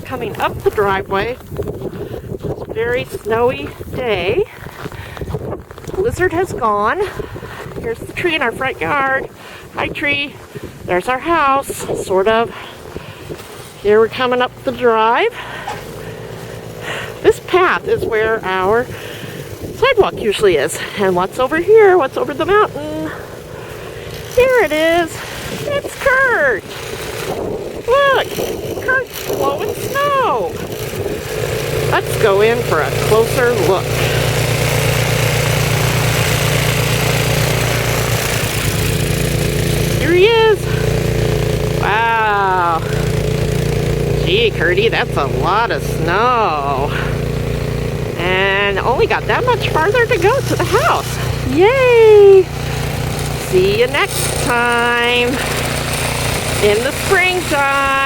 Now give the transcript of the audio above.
coming up the driveway. It's a very snowy day. The lizard has gone. Here's the tree in our front yard. Hi, tree. There's our house, sort of. Here we're coming up the drive. This path is where our sidewalk usually is. And what's over here? What's over the mountain? Here it is. It's Curt. Look, Curt's blowing snow. Let's go in for a closer look. Here he is. Wow. Gee, Curtie, that's a lot of snow. And only got that much farther to go to the house. Yay! See you next time in the springtime.